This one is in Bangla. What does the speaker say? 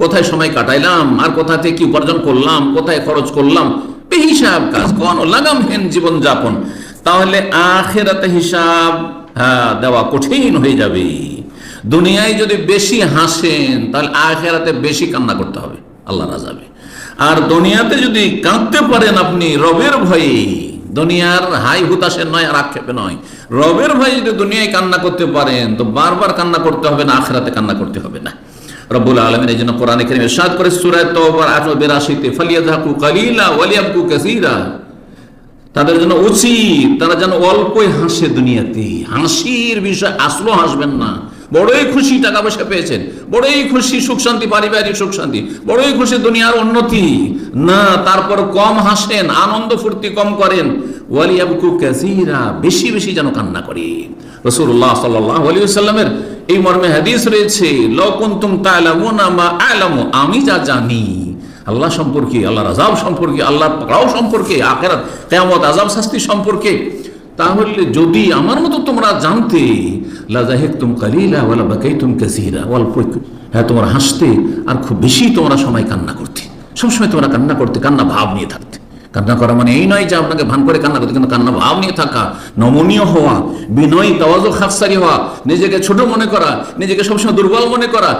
কোথায় সময় কাটাইলাম আর কোথা থেকে কি উপার্জন করলাম, কোথায় খরচ করলাম, বেহিসাব কাজ, কোন লাগামহীন জীবন যাপন, তাহলে আখিরাতে হিসাব দেওয়া কঠিন হয়ে যাবে। দুনিয়ায় যদি বেশি হাসেন তাহলে আখিরাতে বেশি কান্না করতে হবে আল্লাহর আযাবে। আর দুনিয়াতে যদি কাঁদতে পারেন আপনি রবের ভয়ে, দুনিয়ার হাই হুতাশের নয় আর আক্ষেপে নয়, রবের ভয়ে যদি দুনিয়ায় কান্না করতে পারেন তো বারবার কান্না করতে হবে না, আখিরাতে কান্না করতে হবে না। রব্বুল আলামিন এই জন্য কোরআনে কারীমে ইরশাদ করে সূরা তাওবার 82-তে, ফালিয়াযহাকু কালিলা ওয়ালিয়াবকু কাসীরা, তাদের জন্য উচিত তারা যেন অল্পই হাসে দুনিয়াতে। হাসির বিষয় আসলেও হাসবেন না, বড়ই খুশি টাকা পয়সা পেয়েছেন, বড়ই খুশি সুখ শান্তি, পারিবারিক সুখ শান্তি, বড়ই খুশি দুনিয়ার উন্নতি, না তারপর কম হাসেন, আনন্দ ফুর্তি কম করেন। ওয়ালিয়াবকু কাসীরা, বেশি বেশি যেন কান্না করেন। রাসূলুল্লাহ সাল্লাল্লাহু আলাইহি ওয়াসাল্লামের এই মর্মে হাদিস রয়েছে, লাউ কুনতুম তা'লামুনা মা আ'লামু, আমি যা জানি আল্লাহ সম্পর্কে, আল্লাহর আযাব সম্পর্কে, আল্লাহর পাকড়াও সম্পর্কে, আখিরাত কিয়ামত আযাব শাস্তি সম্পর্কে, তাহলে যদি আমার মতো তোমরা জানতে, লা যাহিকতুম কালিলা ওয়া লা বাকাইতুম কাসীরা, অল্প তোমরা হাসতে আর খুব বেশি তোমরা সময় কান্না করতে, সবসময় তোমরা কান্না করতে, কান্না ভাব নিয়ে থাকতে। কান্না করা মানে এই নয় যে আপনাকে ভান করে কান্না করতে, কিন্তু কান্না ভাব নিয়ে থাকা, নমনীয় হওয়া, বিনয়ী, তাওয়াজু, খাকসারি হওয়া, নিজেকে ছোট মনে করা, নিজেকে সবসময় দুর্বল মনে করা।